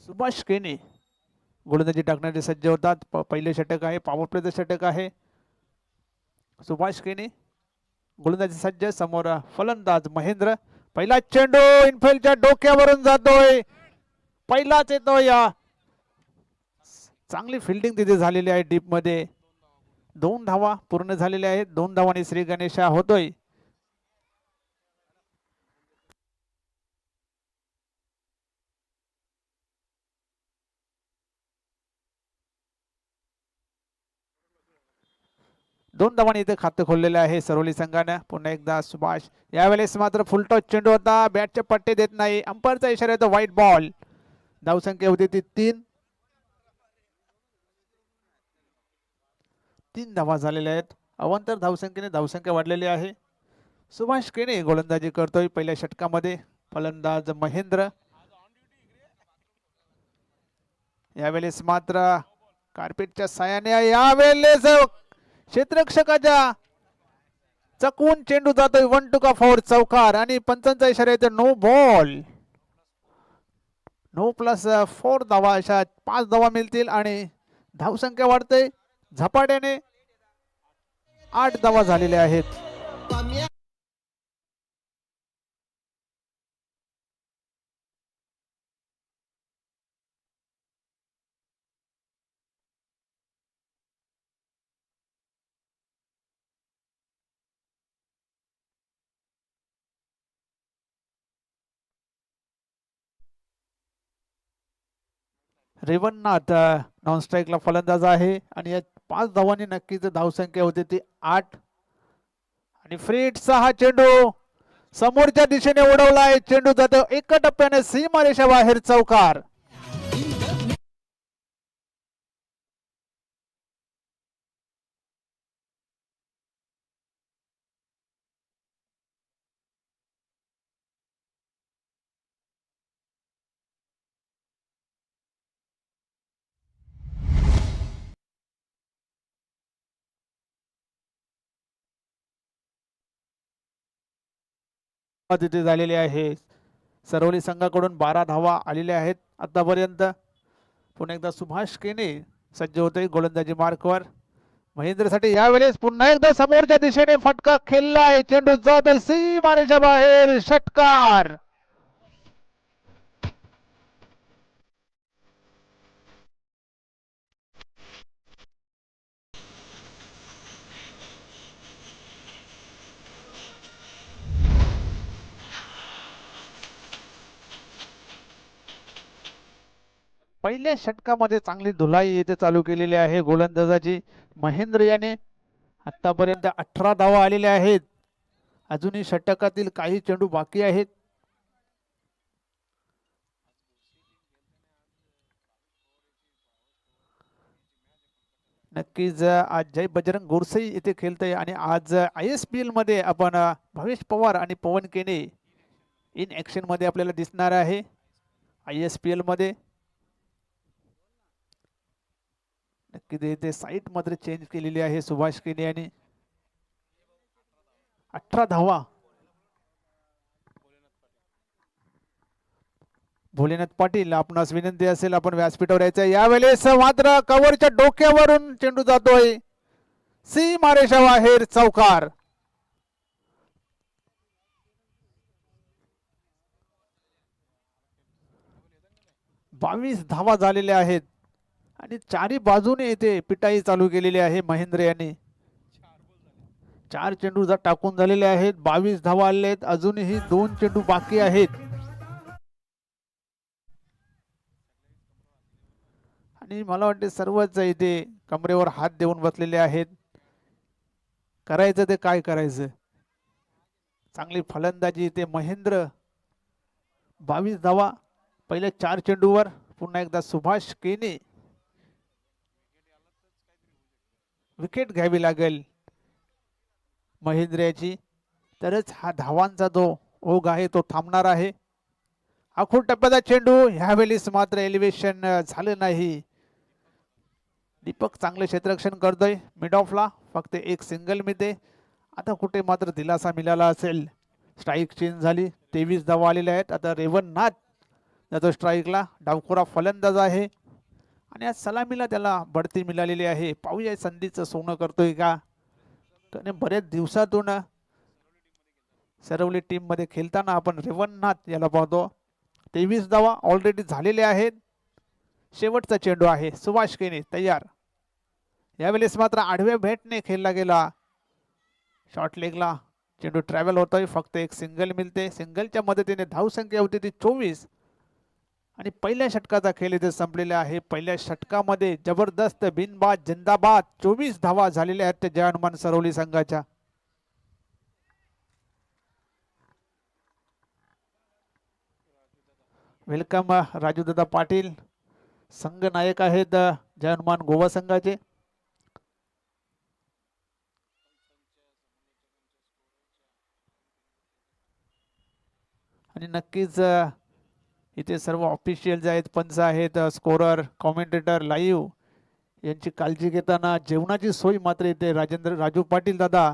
सुभाष केने गोलंदाजी टाकण्याचे सज्ज होतात. पहिले षटक आहे, पॉवर प्लेचं षटक आहे. सुभाष केने गोलंदाजी सज्ज. समोर फलंदाज महेंद्र. पहिला चेंडू इनफिल्डच्या डोक्यावरून जातोय, पहिलाच येतो. या चांगली फिल्डिंग तिथे झालेली आहे डीप मध्ये. 2 धावा पूर्ण झालेल्या आहेत. 2 धावांनी श्री गणेशा होतोय. दोन धावांनी इथे खातं खोललेलं आहे सरवली संघानं. पुन्हा एकदा सुभाष. यावेळेस मात्र फुलटॉस चेंडू होता, बॅटचे पट्टे देत नाही. अंपायरचा इशारा येतो व्हाईट बॉल. धावसंख्या होती ती 3 धावा झालेल्या आहेत. अवांतर धावसंख्येने धावसंख्या वाढलेली आहे. सुभाष केने गोलंदाजी करतोय पहिल्या षटकामध्ये. फलंदाज महेंद्र. यावेळेस मात्र कार्पेटच्या सायाने यावेळेस क्षेत्ररक्षकाच्या चकवून चेंडू जातोय. 1 टू का 4 चौकार आणि पंचांचा इशारा येतो नो बॉल. नो प्लस 4 धावा, अशा 5 धावा मिळतील आणि धावसंख्या वाढते झपाट्याने. 8 धावा झालेल्या आहेत. रेवन्नाथ नॉन स्ट्राईकला फलंदाज आहे आणि या 5 धावांनी नक्कीच धावसंख्या होते ती 8. आणि फ्रीटचा हा चेंडू समोरच्या दिशेने उडवलाय. चेंडू जातो एका टप्प्याने सीमारेषा बाहेर चौकार. तिथे झालेले आहे. सरवली संघाकडून 12 धावा आलेल्या आहेत आतापर्यंत. पुन्हा एकदा सुभाष केने सज्ज होते गोलंदाजी मार्कवर. महेंद्रसाठी यावेळेस पुन्हा एकदा समोरच्या दिशेने फटका खेळलाय. चेंडू जात सीमारेषा बाहेर षटकार. पहिल्या षटकामध्ये चांगली धुलाई येथे चालू केलेली आहे गोलंदाजाची. महेंद्र याने आतापर्यंत 18 धावा आलेल्या आहेत. अजूनही षटकातील काही चेंडू बाकी आहेत. नक्कीच आज जय बजरंग गोरसई इथे खेळतय आणि आज ISPL मध्ये आपण भवेश पवार आणि पवन केने इन ऍक्शन मध्ये आपल्याला दिसणार आहे. ISPL मध्ये नक्की ते साईट मध्ये चेंज केलेली आहे सुभाष केने यांनी. 18 धावा. भोलेनाथ पाटील आपणास विनंती असेल आपण व्यासपीठावर यायचं. यावेळेस मात्र कव्हरच्या डोक्यावरून चेंडू जातोय सीमारेषा बाहेर चौकार. बावीस धावा झालेल्या आहेत आणि चारी बाजूने येथे पिटाई चालू केलेली आहे महेंद्र यांनी. 4 चेंडू टाकून झालेले आहेत. 22 धावा आले आहेत. अजूनही 2 चेंडू बाकी आहेत आणि मला वाटते सर्वच इथे कमरेवर हात देऊन बसलेले आहेत. करायचं ते काय करायचं. चांगली फलंदाजी इथे महेंद्र. 22 धावा पहिल्या 4 चेंडूवर. पुन्हा एकदा सुभाष केने. विकेट घ्यावी लागेल महेंद्र याची, तरच हा धावांचा जो ओघ आहे तो थांबणार आहे. आखूड टप्प्याचा चेंडू ह्यावेळेस मात्र एलिव्हेशन झालं नाही. दीपक चांगले क्षेत्ररक्षण करतोय मिड ऑफला. फक्त एक सिंगल मिळते. आता कुठे मात्र दिलासा मिळाला असेल. स्ट्राईक चेंज झाली. 23 धावा आलेल्या आहेत. आता रेवन्नाथ जातो स्ट्राईकला. डावखोरा फलंदाज आहे आणि आज सलामीला त्याला बढती मिळालेली आहे. पाहूया संधीचं सोनं करतोय का. त्याने बरेच दिवसातून सरवली टीम मध्ये खेळताना आपण रेवन्नाथ याला पाहतो. 23 धावा ऑलरेडी झालेले आहेत. शेवटचा चेंडू आहे. सुभाष केने तयार. यावेळेस मात्र आडव्या बॅटने खेळला गेला. शॉर्ट लेगला चेंडू ट्रॅव्हल होतोय. फक्त एक सिंगल मिळते. सिंगलच्या मदतीने धावसंख्या होती ती 24 आणि पहिल्या षटकाचा खेळ इथे संपलेला आहे. पहिल्या षटकामध्ये जबरदस्त बिनबाद जिंदाबाद 24 धावा झालेल्या आहेत जय हनुमान सरवली संघाच्या. वेलकम राजूदादा पाटील. संघ नायक आहेत जय हनुमान गोवा संघाचे. आणि नक्कीच इथे सर्व ऑफिशियल जे आहेत, पंच आहेत, स्कोरर, कॉमेंटेटर, लाईव्ह यांची काळजी घेताना जेवणाची सोय मात्र इथे राजू पाटील दादा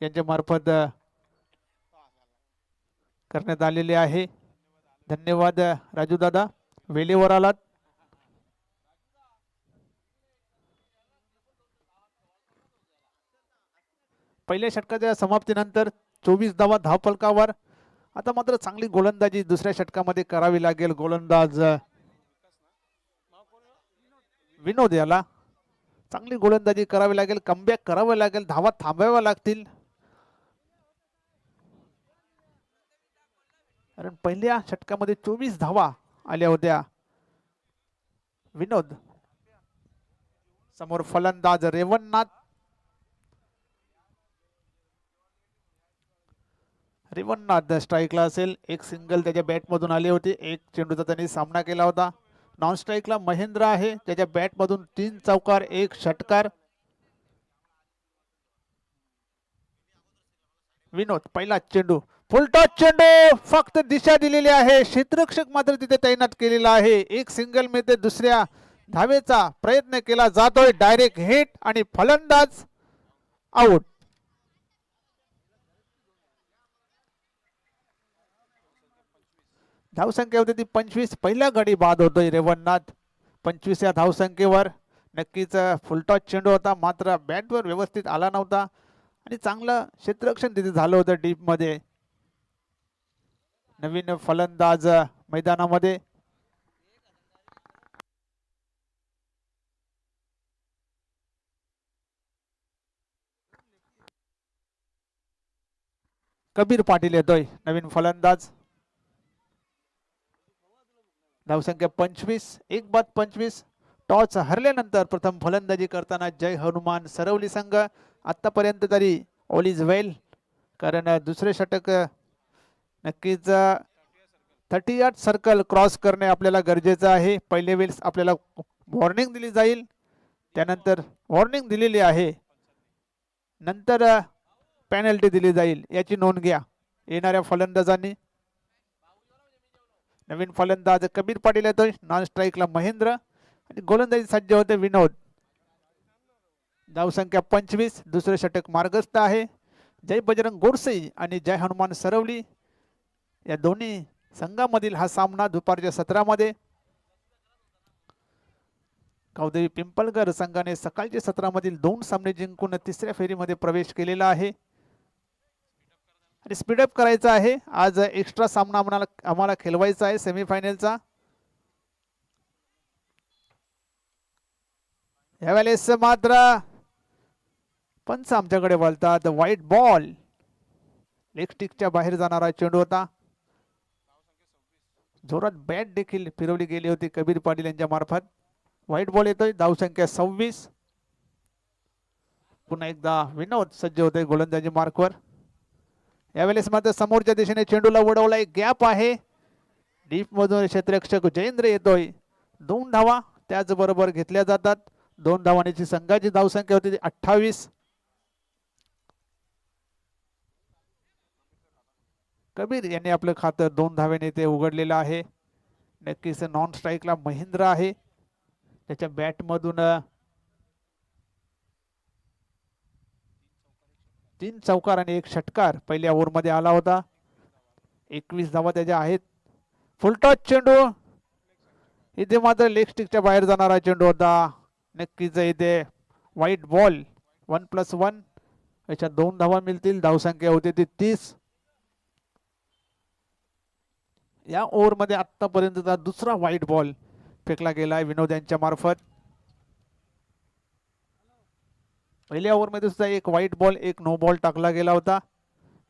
यांच्या मार्फत करण्यात आलेली आहे. धन्यवाद राजू दादा, वेळेवर आलात. पहिल्या षटकाच्या समाप्तीनंतर 24 धावा धावफलकावर. आता मात्र चांगली गोलंदाजी दुसऱ्या षटकामध्ये करावी लागेल. गोलंदाज विनोद याला चांगली गोलंदाजी करावी लागेल. कमबॅक करावं लागेल. धावा थांबाव्या लागतील. कारण पहिल्या षटकामध्ये 24 धावा आल्या होत्या. विनोद समोर फलंदाज रेवन्नाथ. रेवन्नाथ स्ट्राईकला असेल. एक सिंगल त्याच्या बॅटमधून आली होती. एक चेंडूचा त्यांनी सामना केला होता. नॉन स्ट्राईकला महेंद्र आहे. त्याच्या बॅटमधून 3 चौकार 1 षटकार. विनोद पहिला चेंडू फुलटॉस चेंडू. फक्त दिशा दिलेली आहे. क्षेत्ररक्षक मात्र तिथे तैनात केलेला आहे. एक सिंगल मिळते. दुसऱ्या धावेचा प्रयत्न केला जातोय. डायरेक्ट हिट आणि फलंदाज आउट. धावसंख्या होती ती 25. पहिल्या गडी बाद होतोय रेवन्नाथ 25 या धावसंख्येवर. नक्कीच फुलटॉस चेंडू होता, मात्र बॅटवर व्यवस्थित आला नव्हता आणि चांगलं क्षेत्ररक्षण तिथे झालं होतं डीप मध्ये. नवीन फलंदाज मैदानामध्ये. कबीर पाटील येतोय नवीन फलंदाज. धावसंख्या 25. एक बाद 25. टॉस हरल्यानंतर प्रथम फलंदाजी करताना जय हनुमान सरवली संघ आतापर्यंत तरी ऑल इज वेल. कारण दुसरे षटक नक्कीच 38 सर्कल क्रॉस करणे आपल्याला गरजेचं आहे. पहिले वेळेस आपल्याला वॉर्निंग दिली जाईल. त्यानंतर वॉर्निंग दिलेली आहे, नंतर पेनल्टी दिली जाईल. याची नोंद घ्या येणाऱ्या फलंदाजांनी. नवीन फलंदाज कबीर पाटील येतोय. नॉन स्ट्राईकला महेंद्र आणि गोलंदाजी सज्ज होते विनोद. धावसंख्या 25. दुसरे षटक मार्गस्थ आहे. जय बजरंग गोडसे आणि जय हनुमान सरवली या दोन्ही संघामधील हा सामना दुपारच्या सत्रामध्ये. गावदेवी पिंपळकर संघाने सकाळच्या सत्रामधील 2 सामने जिंकून तिसऱ्या फेरीमध्ये प्रवेश केलेला आहे आणि स्पीडअप करायचा आहे. आज एक्स्ट्रा सामना आम्हाला खेळवायचा आहे सेमीफायनलचा. यावेळेस मात्र पंच आमच्याकडे बोलतात व्हाईट बॉल. लेग स्टिकच्या बाहेर जाणारा चेंडू होता. जोरात बॅट देखील फिरवली गेली होती कबीर पाटील यांच्या मार्फत. व्हाईट बॉल येतोय. धावसंख्या 26. पुन्हा एकदा विनोद सज्ज होते गोलंदाजी मार्कवर. यावेळेस मात्र समोरच्या दिशेने चेंडूला उडवला. एक गॅप आहे. डीप मधून क्षेत्ररक्षक जयेंद्र येतोय. 2 धावा त्याचबरोबर घेतल्या जातात. 2 धावांची संघाची धावसंख्या होती 28. कबीर यांनी आपलं खातं 2 धावेने ते उघडलेलं आहे. नक्कीच नॉन स्ट्राईकला महेंद्र आहे. त्याच्या बॅटमधून 3 चौकार आणि 1 षटकार पहिल्या ओव्हरमध्ये आला होता. 21 धावा त्याच्या आहेत. फुलटॉस चेंडू, इथे मात्र लेग स्टिकच्या बाहेर जाणारा चेंडू होता. नक्कीच इथे व्हाईट बॉल. 1+1 याच्यात 2 धावा मिळतील. धावसंख्या होती ती 30. या ओव्हरमध्ये आतापर्यंतचा दुसरा व्हाईट बॉल फेकला गेला विनोद यांच्या मार्फत. पहिल्या ओव्हरमध्ये सुद्धा एक व्हाईट बॉल एक नो बॉल टाकला गेला होता.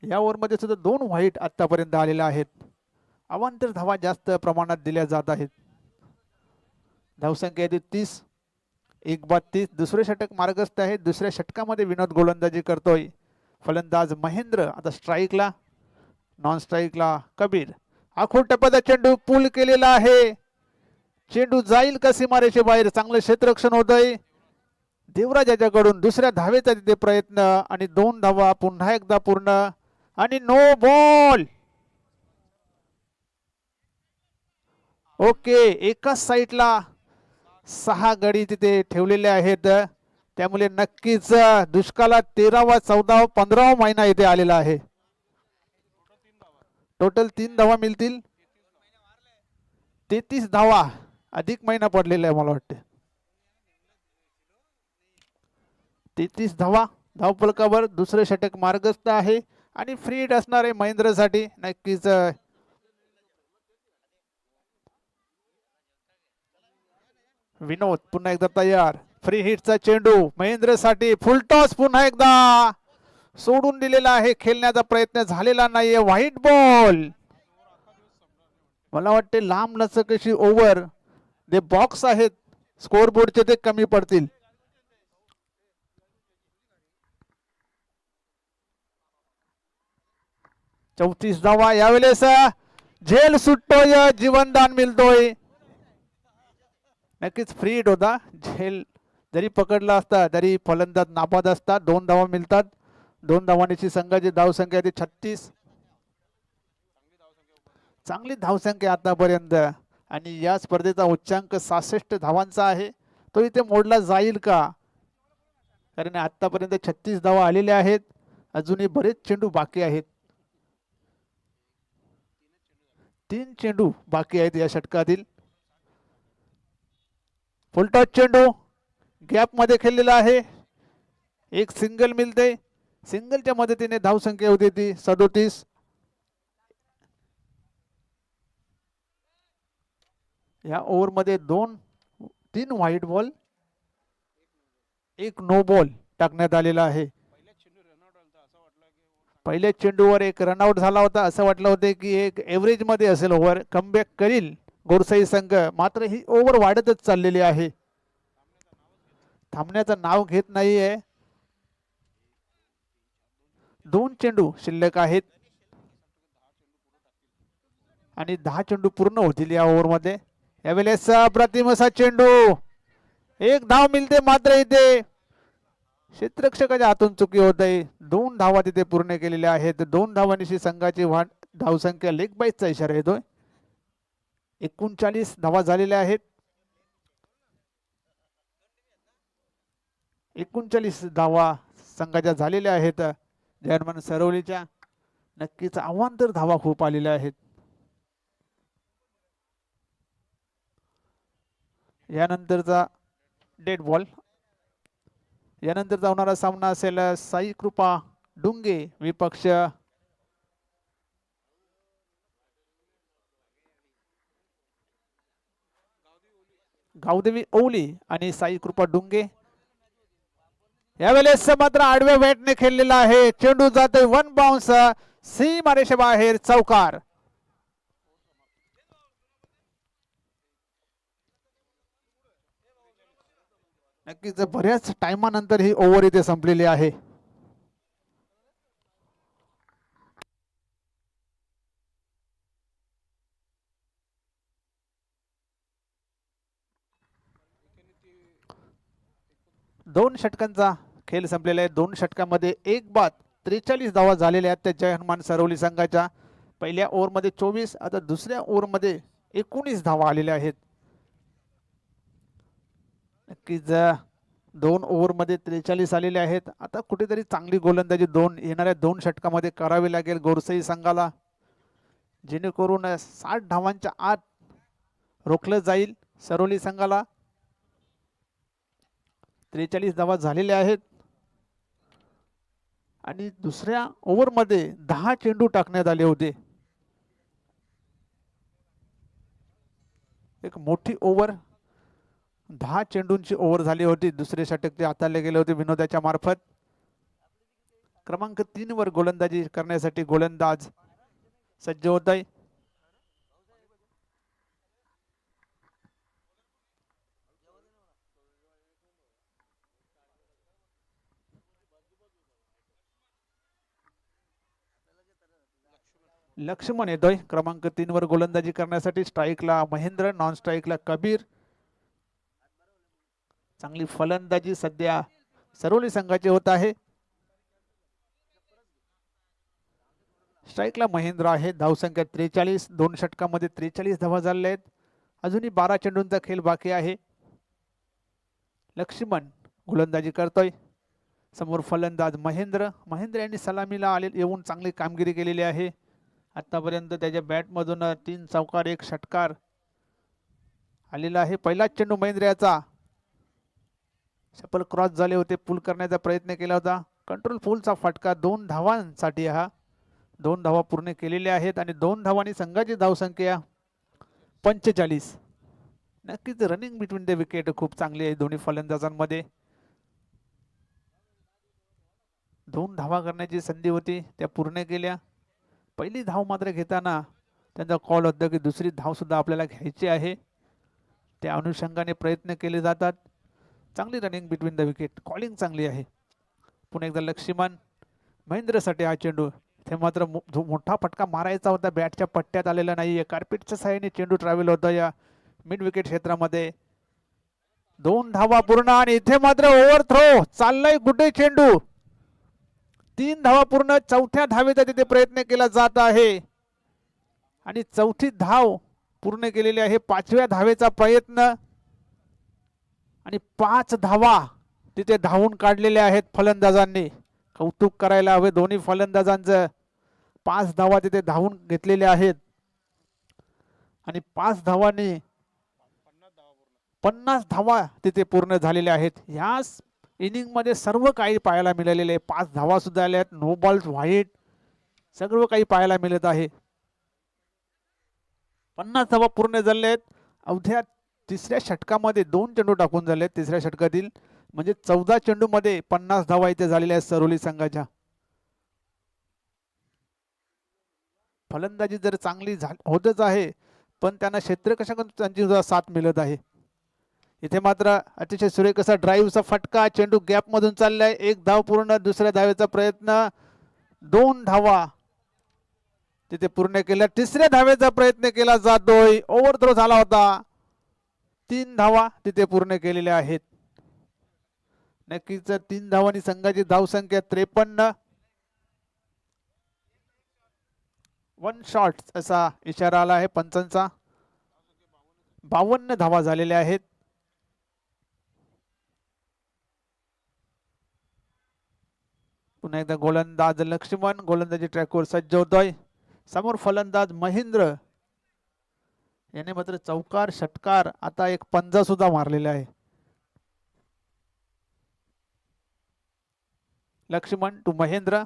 या ओव्हरमध्ये सुद्धा 2 व्हाईट आतापर्यंत आलेल्या आहेत. अवांतर धावा जास्त प्रमाणात दिल्या जात आहेत. धावसंख्या 30. 1/30. दुसरे षटक मार्गस्थ आहे. दुसऱ्या षटकामध्ये विनोद गोलंदाजी करतोय. फलंदाज महेंद्र आता स्ट्राईकला, नॉन स्ट्राईकला कबीर. आखूड टप्प्याचा चेंडू पूल केलेला आहे. चेंडू जाईल का सीमारेषे बाहेर. चांगलं क्षेत्ररक्षण होतंय देवराज याच्याकडून. दुसऱ्या धावेचा तिथे प्रयत्न आणि 2 धावा पुन्हा एकदा पूर्ण आणि नो बॉल. ओके, एकाच साईडला 6 गडी तिथे ठेवलेले आहेत. त्यामुळे नक्कीच दुष्काळात 13वा 14वा 15वा महिना इथे आलेला आहे. टोटल 3 धावा मिळतील. 33 धावा अधिक महिना पडलेला आहे मला वाटते. 33 धावा धावफलकावर. दुसरे षटक मार्गस्थ आहे आणि फ्री हिट असणार आहे महेंद्रसाठी. नक्कीच विनोद पुन्हा एकदा तयार. फ्री हिटचा चेंडू महेंद्रसाठी. फुलटॉस पुन्हा एकदा सोडून दिलेला आहे. खेळण्याचा प्रयत्न झालेला नाहीये. White ball. मला वाटते लांब लचक अशी ओव्हर जे बॉक्स आहेत स्कोर बोर्डचे ते कमी पडतील. चौतीस धावा. यावेळेस झेल सुटतोय, जीवनदान मिळतोय. नक्कीच फ्री हिट होता. झेल जरी पकडला असता तरी फलंदाज नापाद असता. 2 धावा मिळतात. 2 धावांची संघाची धावसंख्या 36. चांगली धावसंख्या आतापर्यंत आणि या स्पर्धेचा उच्चांक 66 धावांचा आहे. तो इथे मोडला जाईल का. कारण आतापर्यंत 36 धावा आलेल्या आहेत. अजूनही बरेच चेंडू बाकी आहेत. 3 चेंडू बाकी आहेत या षटकातील. फुलटॉस चेंडू गॅप मध्ये खेळलेला आहे. एक सिंगल मिळते. सिंगलच्या मदतीने धावसंख्या होती ती 37. या ओव्हर मध्ये 3 व्हाईट बॉल एक नो बॉल टाकण्यात आलेला आहे. पहिल्या चेंडूवर एक रनआउट झाला होता. असं वाटलं होतं की एक एव्हरेज मध्ये असेल ओव्हर. कमबॅक करील गोरसाई संघ. मात्र ही ओव्हर वाढतच चाललेली आहे. थांबण्याचं नाव घेत नाहीये. 2 चेंडू शिल्लक आहेत आणि 10 चेंडू पूर्ण होतील या ओव्हर मध्ये. यावेळेस अप्रतिम असा चेंडू. 1 धाव मिळते मात्र इथे क्षेत्ररक्षकाच्या हातून चुकी होत आहे. 2 धावा तिथे पूर्ण केलेल्या आहेत. 2 धावांची संघाची धावसंख्या लेग बाईसचा इशारा येतोय. 39 धावा झालेल्या आहेत. 39 धावा संघाच्या झालेल्या आहेत जयहनुमान सरवलीच्या. नक्कीच अवांतर धावा खूप आलेल्या आहेत. यानंतरचा डेड बॉल. यानंतरचा होणारा सामना असेल साई कृपा डुंगे विपक्ष गावदेवी ओवली आणि साई कृपा डुंगे. यावेळेस मात्र आडव्या बॅटने खेळलेला आहे. चेंडू जातोय 1 बाउन्स सीमारेषे बाहेर. चौकार. नक्कीच बऱ्याच टाइमानंतर ही ओव्हर इथे संपलेली आहे. दोन षटकांचा खेळ संपलेला आहे. 2 षटकांमध्ये 1 बाद 43 धावा झालेल्या आहेत त्या जय हनुमान सरवली संघाच्या. पहिल्या ओव्हरमध्ये 24. आता दुसऱ्या ओव्हरमध्ये 19 धावा आलेल्या आहेत. नक्कीच 2 ओव्हरमध्ये 43 आलेले आहेत. आता कुठेतरी चांगली गोलंदाजी येणाऱ्या 2 षटकामध्ये करावी लागेल गोरसई संघाला. जेणेकरून 60 धावांच्या आत रोखलं जाईल सरोली संघाला. 43 धावा झालेल्या आहेत आणि दुसऱ्या ओव्हरमध्ये 10 चेंडू टाकण्यात आले होते. एक मोठी ओव्हर, 10 चेंडूंची ओव्हर झाली होती. दुसरे षटक ते हाताळले गेले होते विनोदाच्या मार्फत. क्रमांक 3 वर गोलंदाजी करण्यासाठी गोलंदाज सज्ज होत आहे. लक्ष्मण येतोय क्रमांक 3 वर गोलंदाजी करण्यासाठी. स्ट्राईकला महेंद्र, नॉन स्ट्राईकला कबीर. चांगली फलंदाजी सध्या सरोली संघाची होत आहे. स्ट्राईकला महेंद्र आहे. धावसंख्या 43. 2 षटकामध्ये 43 धावा झालेल्या आहेत. अजूनही 12 चेंडूंचा खेळ बाकी आहे. लक्ष्मण गोलंदाजी करतोय. समोर फलंदाज महेंद्र. महेंद्र यांनी सलामीला येऊन चांगली कामगिरी केलेली आहे. आतापर्यंत त्याच्या बॅटमधून 3 चौकार 1 षटकार आलेला आहे. पहिलाच चेंडू महेंद्र याचा शपल क्रॉस झाले होते, पुल करण्याचा प्रयत्न केला होता. कंट्रोल फुलचा फटका. 2 धावांसाठी हा. 2 धावा पूर्ण केलेल्या आहेत आणि 2 धावांनी संघाची धावसंख्या 45. नक्कीच रनिंग बिटवीन द विकेट खूप चांगली आहे दोन्ही फलंदाजांमध्ये. 2 धावा करण्याची संधी होती, त्या पूर्ण केल्या. पहिली धाव मात्र घेताना त्यांचा कॉल होता की दुसरी धाव सुद्धा आपल्याला घ्यायची आहे. त्या अनुषंगाने प्रयत्न केले जातात. चांगली running between the wicket, calling चांगली आहे. पुन्हा एकदा लक्ष्मण. महेंद्रसाठी हा चेंडू. ते मात्र मोठा फटका मारायचा होता, बॅटच्या पट्ट्यात आलेला नाहीये. कार्पेटच्या साहाय्याने चेंडू ट्रॅव्हल होता या मिड विकेट क्षेत्रामध्ये. 2 धावा पूर्ण आणि इथे मात्र ओव्हर थ्रो चाललाय गुड्डे चेंडू. 3 धावा पूर्ण. 4थ्या धावेचा तिथे प्रयत्न केला जात आहे आणि 4थी धाव पूर्ण केलेली आहे. 5व्या धावेचा प्रयत्न आणि 5 धावा तिथे धावून काढलेल्या आहेत फलंदाजांनी. कौतुक करायला हवे दोन्ही फलंदाजांचं. 5 धावा तिथे धावून घेतलेल्या आहेत आणि 5 धावांनी 50 धावा तिथे पूर्ण झालेल्या आहेत. या इनिंग मध्ये सर्व काही पाहायला मिळालेले आहे. 5 धावा सुद्धा आल्या आहेत. नो बॉल्स, व्हाईट, सर्व काही पाहायला मिळत आहे. 50 धावा पूर्ण झाल्या आहेत. अवघ्या 3ऱ्या षटकामध्ये 2 चेंडू टाकून झाले आहेत 3ऱ्या षटकातील. म्हणजे 14 चेंडू मध्ये 50 धावा इथे झालेल्या आहेत सरोली संघाच्या. फलंदाजी जर चांगली होतच आहे, पण त्यांना क्षेत्ररक्षकांची त्यांची सुद्धा साथ मिळत आहे. इथे मात्र अतिशय सुरेख असा ड्राईव्हचा फटका. चेंडू गॅप मधून चाललाय. 1 धाव पूर्ण. दुसऱ्या धावेचा प्रयत्न. 2 धावा तिथे पूर्ण केल्या. 3ऱ्या धावेचा प्रयत्न केला जातोय. ओव्हर थ्रो झाला होता. 3 धावा तिथे पूर्ण केलेल्या आहेत. नक्कीच 3 धावांनी संघाची धावसंख्या 53. 1 शॉट असा इशारा आला आहे पंचांचा. 52 धावा झालेल्या आहेत. पुन्हा एकदा गोलंदाज लक्ष्मण गोलंदाजी ट्रॅकवर सज्ज होतोय. समोर फलंदाज महेंद्र याने मात्र चौकार षटकार आता एक पंजा सुद्धा मारलेला आहे. लक्ष्मण टू महेंद्र.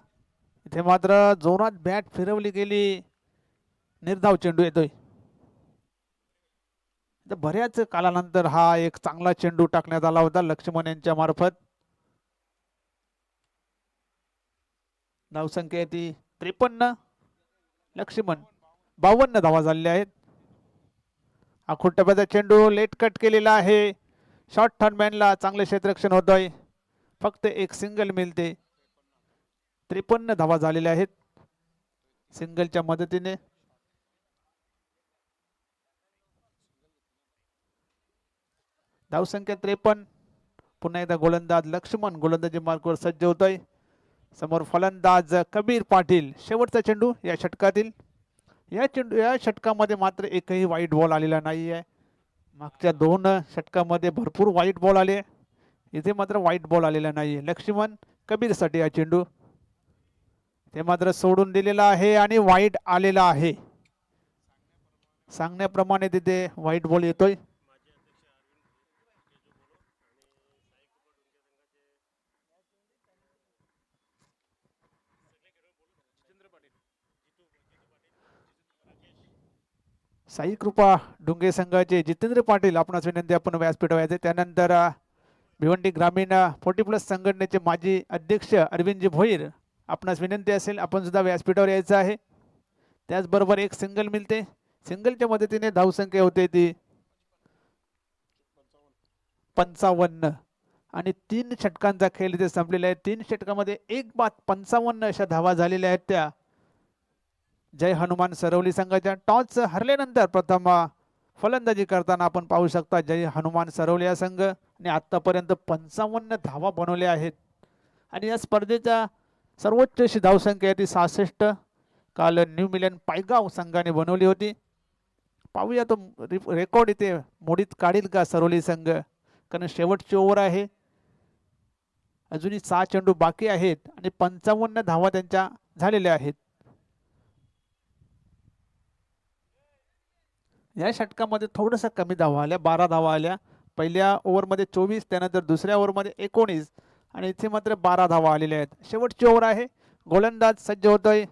इथे मात्र जोरात बॅट फिरवली गेली. निर्धाव चेंडू येतोय. बऱ्याच कालानंतर हा एक चांगला चेंडू टाकण्यात आला होता लक्ष्मण यांच्या मार्फत. धावसंख्या ती 53. लक्ष्मण 52 धावा झालेल्या आहेत. आखूड टप्प्याचा चेंडू लेट कट केलेला आहे. शॉर्ट थर्डमॅनला चांगले क्षेत्ररक्षण होतोय. फक्त एक सिंगल मिळते. 53 धावा झालेल्या आहेत सिंगलच्या मदतीने. धावसंख्या 53. पुन्हा एकदा गोलंदाज लक्ष्मण गोलंदाजी मार्कवर सज्ज होतोय. समोर फलंदाज कबीर पाटील. शेवटचा चेंडू या षटकातील. या षटकामध्ये मात्र एकही वाईट बॉल आलेला नाही आहे. मागच्या 2 षटकामध्ये भरपूर वाईट बॉल आले. इथे मात्र वाईट बॉल आलेला नाही आहे. लक्ष्मण कबीरसाठी हा चेंडू ते मात्र सोडून दिलेला आहे आणि वाईट आलेला आहे. सांगण्याप्रमाणे तिथे व्हाईट बॉल येतोय. साई कृपा डुंगे संघाचे जितेंद्र पाटील आपणास विनंती आपण व्यासपीठावर यायचे. त्यानंतर भिवंडी ग्रामीण 40+ संघटनेचे माजी अध्यक्ष अरविंदजी भोईर आपणास विनंती असेल आपण सुद्धा व्यासपीठावर यायचं आहे. त्याचबरोबर एक सिंगल मिळते. सिंगलच्या मदतीने धावसंख्या होते ती 55 आणि 3 षटकांचा खेळ इथे संपलेला आहे. 3 षटकामध्ये 1 बाद 55 अशा धावा झालेल्या आहेत त्या जय हनुमान सरवली संघाच्या. टॉस हरल्यानंतर प्रथम फलंदाजी करताना आपण पाहू शकता जय हनुमान सरवली या संघ आणि आतापर्यंत 55 धावा बनवल्या आहेत आणि या स्पर्धेचा सर्वोच्च अशी धावसंख्या ती 66 काल न्यू मिलन पायगाव संघाने बनवली होती. पाहूया तो रेकॉर्ड इथे मोडीत काढील का सरवली संघ, कारण शेवटची ओव्हर आहे. अजूनही 6 चेंडू बाकी आहेत आणि 55 धावा त्यांच्या झालेल्या आहेत. या षटकामध्ये थोडंसं कमी धावा आल्या, 12 धावा आल्या. पहिल्या ओव्हरमध्ये 24, त्यानंतर दुसऱ्या ओव्हरमध्ये 19 आणि इथे मात्र 12 धावा आलेल्या आहेत. शेवटची ओव्हर आहे. गोलंदाज सज्ज होतोय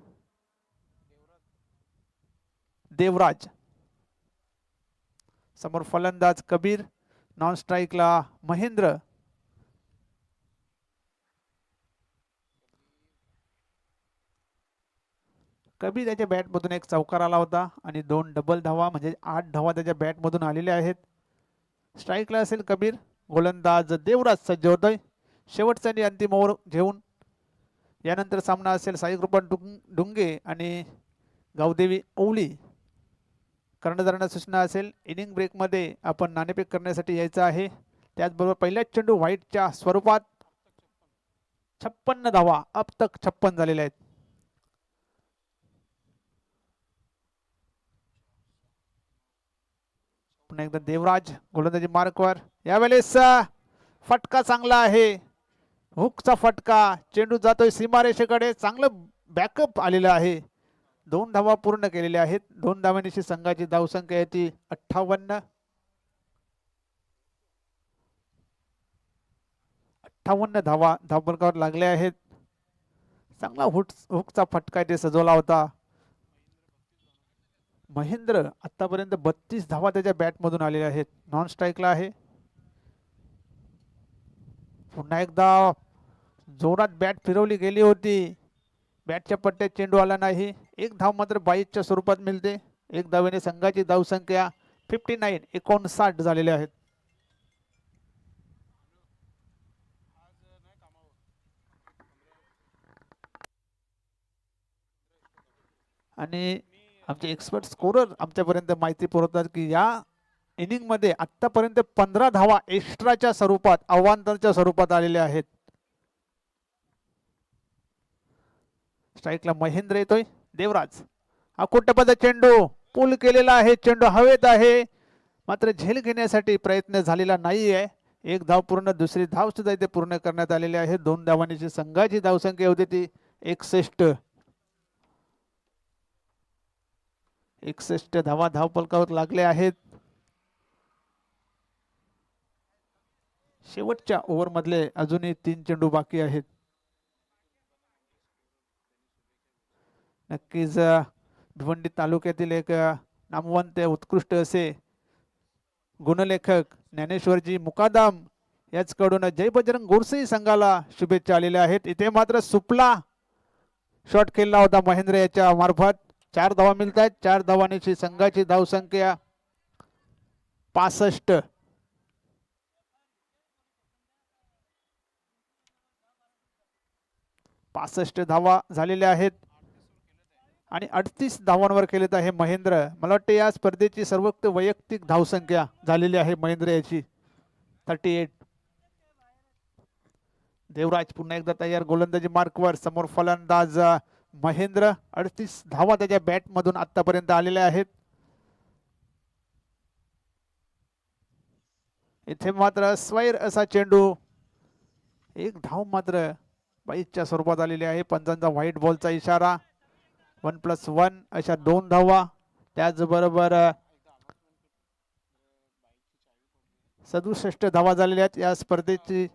देवराज, समोर फलंदाज कबीर, नॉन स्ट्राईकला महेंद्र. कबीर त्याच्या बॅटमधून एक चौकार आला होता आणि 2 डबल धावा म्हणजे 8 धावा त्याच्या बॅटमधून आलेल्या आहेत. स्ट्राईकला असेल कबीर. गोलंदाज देवराज सज्ज होतोय शेवटचा आणि अंतिम ओव्हर घेऊन. यानंतर सामना असेल साईकृपा डुंगे आणि गावदेवी ओवली. कर्णधारांना सूचना असेल इनिंग ब्रेकमध्ये आपण नाणेफेक करण्यासाठी यायचं आहे. त्याचबरोबर पहिल्याच चेंडू व्हाईटच्या स्वरूपात 56 धावा अब तक 56 झालेल्या आहेत. पुन्हा एकदा देवराज गोलंदाजी मार्कवर. यावेळेस फटका चांगला आहे, हुकचा फटका. चेंडू जातोय सीमारेषेकडे. चांगलं बॅकअप आलेलं आहे. 2 धावा पूर्ण केलेल्या आहेत. 2 धावांची संघाची धावसंख्या आहे ती 58. 58 धावा धावफलकावर लागल्या आहेत. चांगला हुकचा फटका ते सजवला होता. महेंद्र आतापर्यंत 32 धावा त्याच्या बॅटमधून आलेल्या आहेत. नॉन स्ट्राईकला आहे. पुन्हा एकदा जोरात बॅट फिरवली गेली होती. बॅटच्या पट्ट्यात चेंडू आला नाही. 1 धाव मात्र 22च्या स्वरूपात मिळते. 1 धावेने संघाची धावसंख्या 59 झालेल्या आहेत. आणि आमचे एक्सपर्ट स्कोरर आमच्यापर्यंत माहिती पुरवतात की या इनिंगमध्ये आतापर्यंत 15 धावा एक्स्ट्राच्या स्वरूपात अवांतरच्या स्वरूपात आलेल्या आहेत. स्ट्राईकला महेंद्र येतोय. देवराज आखूड टप्प्याचा चेंडू पुल केलेला आहे. चेंडू हवेत आहे मात्र झेल घेण्यासाठी प्रयत्न झालेला नाहीये. 1 धाव पूर्ण, दुसरी धाव सुद्धा इथे पूर्ण करण्यात आलेली आहे. 2 धावांची संघाची धावसंख्या होती ती 61. 61 धावा धावफलकावर लागले आहेत. शेवटच्या ओव्हर मधले अजूनही 3 चेंडू बाकी आहेत. नक्कीच भिवंडी तालुक्यातील एक नामवंत उत्कृष्ट असे गुणलेखक ज्ञानेश्वरजी मुकादम याचकडून जय बजरंग गोरसे संघाला शुभेच्छा आलेल्या आहेत. इथे मात्र सुपला शॉट खेळला होता महेंद्र याच्या मार्फत. 4 धावा मिळत आहेत. 4 धावांची संघाची धावसंख्या 65. 65 धावा झालेल्या आहेत आणि 38 धावांवर खेळत आहे महेंद्र. मला वाटते या स्पर्धेची सर्वोच्च वैयक्तिक धावसंख्या झालेली आहे महेंद्र याची 38. देवराज पुन्हा एकदा तयार गोलंदाजी मार्कवर. समोर फलंदाज महेंद्र. 38 धावा त्याच्या बॅटमधून आतापर्यंत आलेल्या आहेत. इथे मात्र स्वैर असा चेंडू. 1 धाव मात्र 22च्या स्वरूपात आलेली आहे. पंचांचा व्हाईट बॉलचा इशारा. 1+1 अशा 2 धावा. त्याचबरोबर 67 धावा झालेल्या आहेत या स्पर्धेची.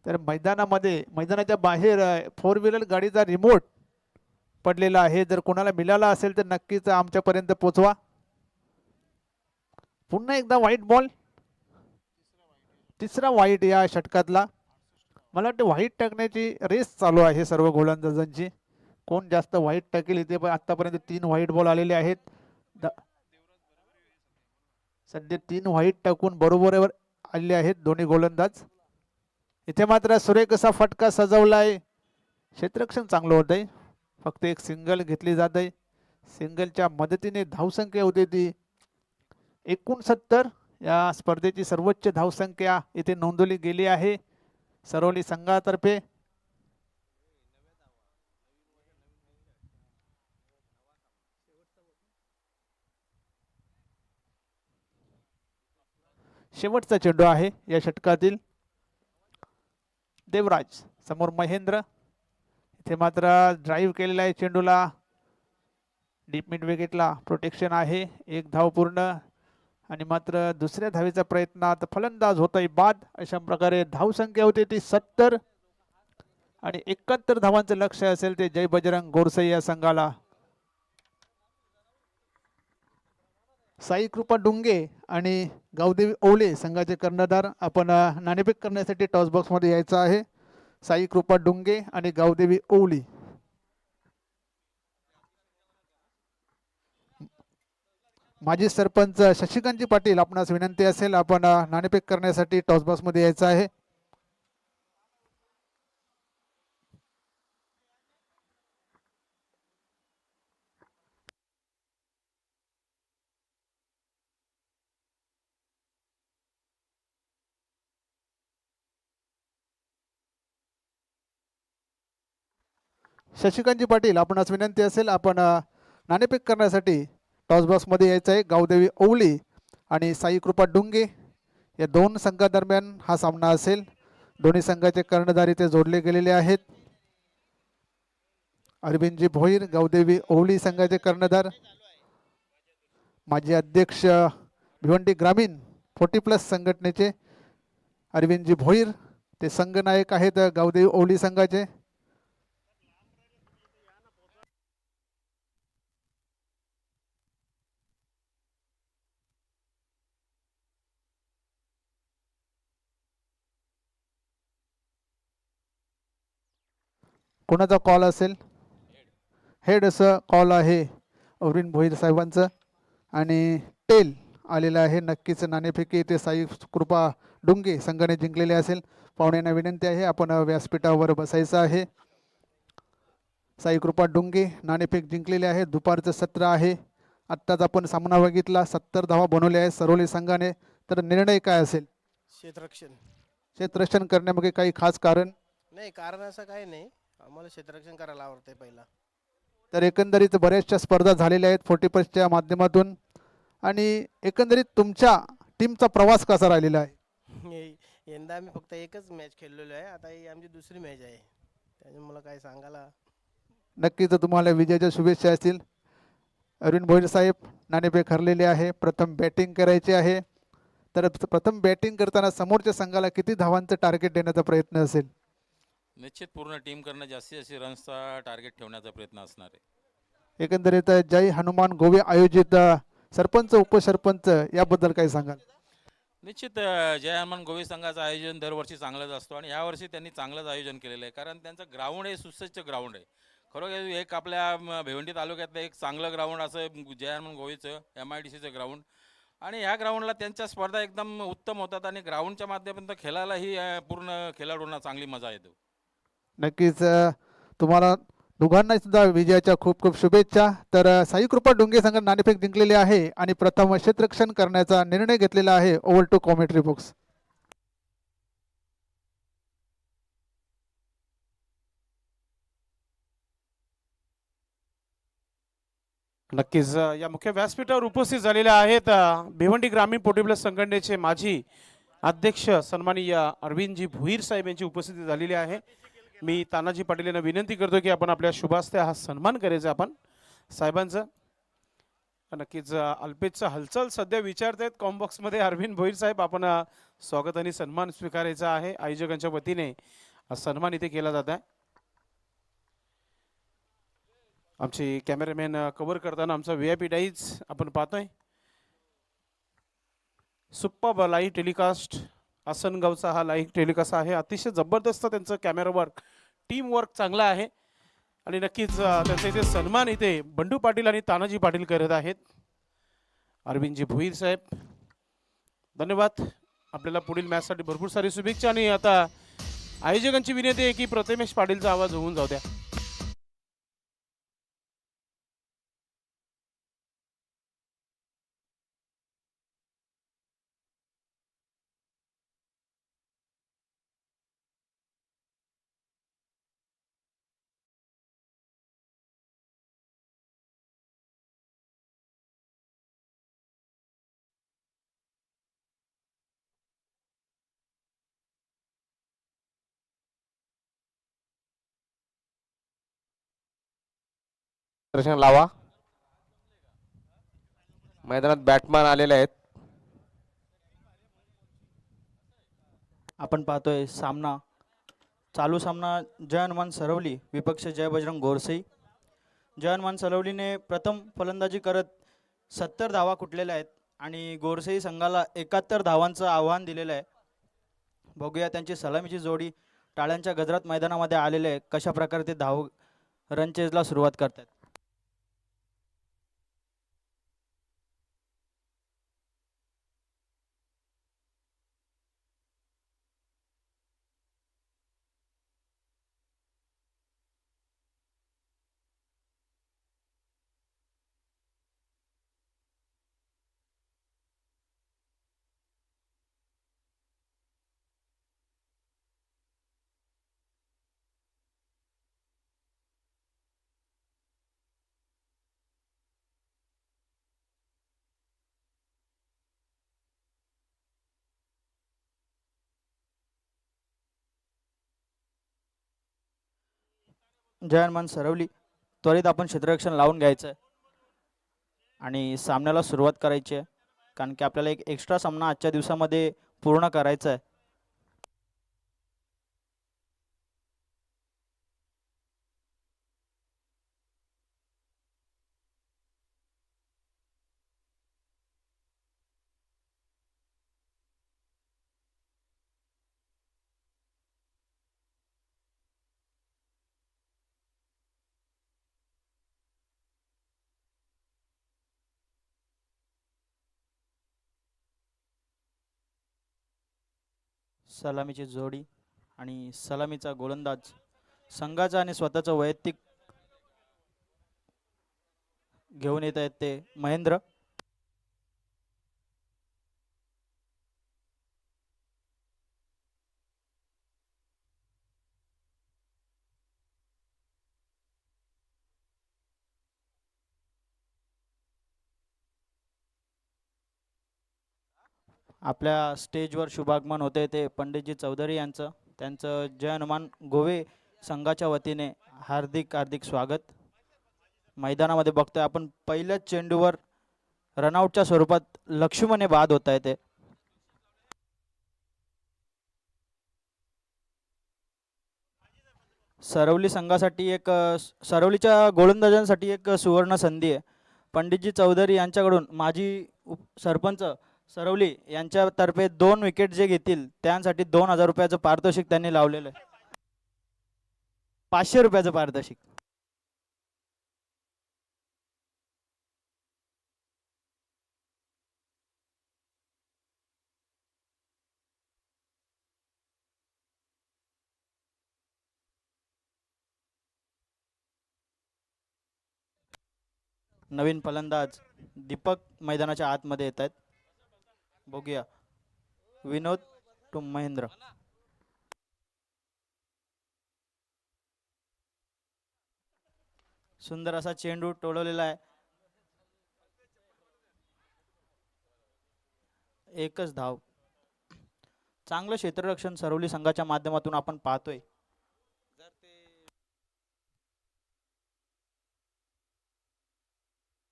तर मैदानाच्या बाहेर 4 व्हीलर गाडीचा रिमोट पडलेला आहे. जर कोणाला मिळाला असेल तर नक्कीच आमच्यापर्यंत पोचवा. पुन्हा एकदा व्हाईट बॉल, तिसरा व्हाईट या षटकातला. मला वाटतं व्हाईट टाकण्याची रेस चालू आहे सर्व गोलंदाजांची. कोण जास्त व्हाईट टाकेल इथे. पण आतापर्यंत 3 व्हाईट बॉल आलेले आहेत. सध्या 3 व्हाईट टाकून बरोबरवर आले आहेत दोन्ही गोलंदाज. इथे मात्र सुरेख असा फटका सजवलाय. क्षेत्ररक्षण चांगलं होत आहे. फक्त एक सिंगल घेतली जात आहे. सिंगलच्या मदतीने धावसंख्या होती ती 69. या स्पर्धेची सर्वोच्च धावसंख्या इथे नोंदवली गेली आहे सरोली संघातर्फे. शेवटचा चेंडू आहे या षटकातील. देवराज समोर महेंद्र. इथे मात्र ड्राईव्ह केलेला आहे चेंडूला. डीप मिड विकेटला प्रोटेक्शन आहे. 1 धाव पूर्ण. आणि मात्र दुसऱ्या धावेचा प्रयत्नात फलंदाज होतोय बाद. अशा प्रकारे धावसंख्या होती ती 70 आणि 71 धावांचं लक्ष्य असेल ते जय बजरंग गोरसे या संघाला. साई कृपा डुंगे आणि गावदेवी ओवले संघाचे कर्णधार. आपण नाणेफेक करण्यासाठी टॉस बॉक्स मध्ये यायचं आहे. साई कृपा डुंगे आणि गावदेवी ओवली. माजी सरपंच शशिकांतजी पाटील आपणास विनंती असेल आपण नाणेफेक करण्यासाठी टॉस बॉक्स मध्ये यायचं आहे. शशिकांतजी पाटील आपणास विनंती असेल आपण नाणेफेक करण्यासाठी टॉस बॉक्स मध्ये यायचं आहे. गावदेवी ओवली आणि साई कृपा डुंगे या 2 संघादरम्यान हा सामना असेल. दोन्ही संघाचे कर्णधार इथे जोडले गेलेले आहेत. अरविंदजी भोईर गावदेवी ओवली संघाचे कर्णधार. माजी अध्यक्ष भिवंडी ग्रामीण 40+ संघटनेचे अरविंदजी भोईर ते संघनायक आहेत गावदेवी ओवली संघाचे. कोणाचा कॉल असेल? हेड असं कॉल आहे अरविंद भोईर साहेबांचं. आणि टेल आलेला आहे. नक्कीच नाणेफेकी ते साई कृपा डुंगे संघाने जिंकलेले असेल. पाहुण्यांना विनंती आहे आपण व्यासपीठावर बसायचं आहे. साई कृपा डुंगे नाणेफेक जिंकलेले आहे. दुपारचं सत्र आहे. आत्ताच आपण सामना बघितला. 70 धावा बनवल्या आहेत सरोली संघाने. तर निर्णय काय असेल? क्षेत्ररक्षण करण्यामागे काही खास कारण? नाही, कारण असं काही नाही. आम्हाला क्षेत्ररक्षण करायला आवडतंय पहिला. तर एकंदरीत बऱ्याचशा स्पर्धा झालेल्या आहेत 40+च्या माध्यमातून. आणि एकंदरीत तुमच्या टीमचा प्रवास कसा राहिलेला आहे? यंदा आम्ही फक्त एकच मॅच खेळलेलो आहे. आता ही आमची दुसरी मॅच आहे. त्यामुळे मला काय सांगायला. नक्कीच तुम्हाला विजयाच्या शुभेच्छा असतील. अरविंद भोईर साहेब नाणेफेक हरलेले आहे. प्रथम बॅटिंग करायची आहे. तर प्रथम बॅटिंग करताना समोरच्या संघाला किती धावांचं टार्गेट देण्याचा प्रयत्न असेल? निश्चित पूर्ण टीम करणं जास्तीत जास्त रन्सचा टार्गेट ठेवण्याचा प्रयत्न असणार आहे. एकंदरीत जय हनुमान गोवे आयोजित सरपंच उपसरपंच याबद्दल काय सांगाल? निश्चित जय हनुमान गोवे संघाचं आयोजन दरवर्षी चांगलंच असतो आणि यावर्षी त्यांनी चांगलंच आयोजन केलेलं आहे. कारण त्यांचं ग्राउंड हे सुसज्ज ग्राउंड आहे. खरोखर एक आपल्या भिवंडी तालुक्यातलं एक चांगलं ग्राउंड असं जय हनुमान गोवेचं MIDCचं ग्राउंड. आणि ह्या ग्राउंडला त्यांच्या स्पर्धा एकदम उत्तम होतात आणि ग्राउंडच्या माध्यमातून खेळायलाही पूर्ण खेळाडूंना चांगली मजा येतो. नक्कीच तुम्हाला दोघांना सुद्धा विजयाच्या खूप खूप शुभेच्छा. तर साई कृपा डुंगे संघ नाणेफेक जिंकलेले आहे आणि प्रथम क्षेत्ररक्षण करण्याचा निर्णय घेतलेला आहे. Over to commentary box. नक्कीच या मुख्य व्यासपीठावर उपस्थित झालेले आहेत भिवंडी ग्रामीण 40+ संघटनेचे माजी अध्यक्ष सन्माननीय अरविंदजी भोईर साहेब यांची उपस्थिती झालेली आहे. मी तानाजी पाटील यांना विनंती करतो की आपण आपल्या शुभास्ते हा सन्मान करायचा आपण साहेबांचा. नक्कीच अल्पेशचं हालचाल सध्या विचारतायत कॉम्बॉक्स मध्ये अरविंद भोईर साहेब. आपण स्वागत आणि सन्मान स्वीकारायचा आहे आयोजकांच्या वतीने. सन्मान इथे केला जात आहे. आमचे कॅमेरामॅन कव्हर करताना आमचा VIP डाईज आपण पाहतोय. सुप्पा लाईव्ह टेलिकास्ट आसनगावचा हा लाईव्ह टेलिकास्ट आहे. अतिशय जबरदस्त त्यांचं कॅमेरा वर्क, टीम वर्क चांगला आहे. आणि नक्कीच त्यांचा इथे सन्मान इथे बंडू पाटील आणि तानाजी पाटील करत आहेत. अरविंदजी भोईर साहेब धन्यवाद. आपल्याला पुढील मॅचसाठी भरपूर सारी शुभेच्छा. आणि आता आयोजकांची विनंती आहे की प्रथमेश पाटीलचा आवाज होऊन जाऊ द्या. प्रश्न लावा. मैदानात बॅटमॅन आलेले आहेत. आपण पाहतोय चालू सामना जय हनुमान सरवली विपक्ष जय बजरंग गोरसई. जय हनुमान सरवलीने प्रथम फलंदाजी करत 70 धावा कुटलेल्या आहेत आणि गोरसई संघाला 71 धावांचं आव्हान दिलेलं आहे. बघूया त्यांची सलामीची जोडी टाळ्यांच्या गजरात मैदानामध्ये आलेले आहे, कशा प्रकारे ते रन चेजला सुरुवात करतात. जय हनुमान सरवली त्वरित आपण क्षेत्ररक्षण लावून घ्यायचं आहे आणि सामन्याला सुरुवात करायची आहे, कारण की आपल्याला एक एक्स्ट्रा सामना आजच्या दिवसामध्ये पूर्ण करायचा आहे. सलामीची जोडी आणि सलामीचा गोलंदाज संघाचा आणि स्वतःचा वैयक्तिक घेऊन येत आहेत ते महेंद्र. आपल्या स्टेजवर शुभागमन होते ते पंडितजी चौधरी यांचं. त्यांचं जय हनुमान गोवे संघाच्या वतीने हार्दिक हार्दिक स्वागत. मैदानामध्ये बघतोय आपण पहिल्याच चेंडूवर रनआउटच्या स्वरूपात लक्ष्मण हे बाद होत आहे ते. सरवली संघासाठी सरवलीच्या गोलंदाजांसाठी एक सुवर्ण संधी आहे. पंडितजी चौधरी यांच्याकडून माजी सरपंच सरवली यांच्यातर्फे 2 विकेट जे घेतील त्यांसाठी 2000 रुपयाचं पारितोषिक त्यांनी लावलेलं आहे. 500 रुपयाचं पारितोषिक. नवीन फलंदाज दीपक मैदानाच्या आतमध्ये येत आहेत. बघूया. विनोद टू महेंद्र. सुंदर असा चेंडू टोलवलेला आहे. एकच धाव. चांगलं क्षेत्ररक्षण सरवली संघाच्या माध्यमातून आपण पाहतोय.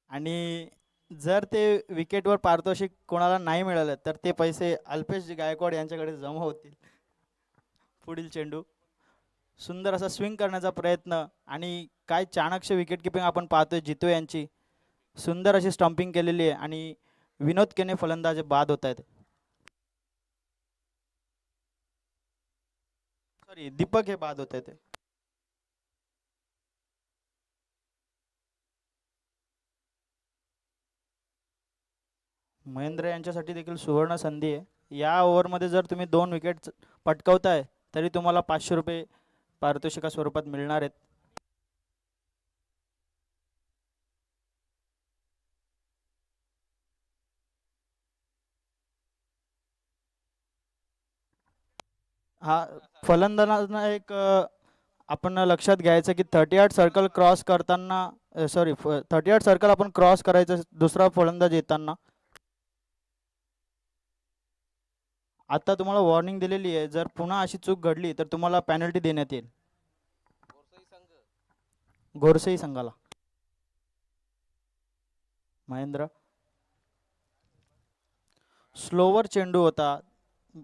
आणि जर ते विकेटवर पारितोषिक कोणाला नाही मिळालं तर ते पैसे अल्पेश गायकवाड यांच्याकडे जमा होतील. पुढील चेंडू सुंदर असा स्विंग करण्याचा प्रयत्न आणि काय चाणक्य विकेट किपिंग आपण पाहतोय जितू यांची. सुंदर अशी स्टंपिंग केलेली आहे आणि विनोद केने फलंदाज बाद होत आहेत. सॉरी दीपक हे बाद होत आहेत. महेंद्र यांच्यासाठी देखील सुवर्ण संधी आहे. या ओव्हरमध्ये जर तुम्ही 2 विकेट पटकवताय तरी तुम्हाला 500 रुपये पारितोषिका स्वरूपात मिळणार आहेत. हा फलंदाजांना एक आपण लक्षात घ्यायचं की 38 सर्कल क्रॉस करताना सॉरी 38 सर्कल आपण क्रॉस करायचं दुसरा फलंदाज येताना. आता तुम्हाला वॉर्निंग दिलेली आहे, जर पुन्हा अशी चूक घडली तर तुम्हाला पेनल्टी देण्यात येईल. गोरसेई संघाला. महेंद्र स्लोवर चेंडू होता.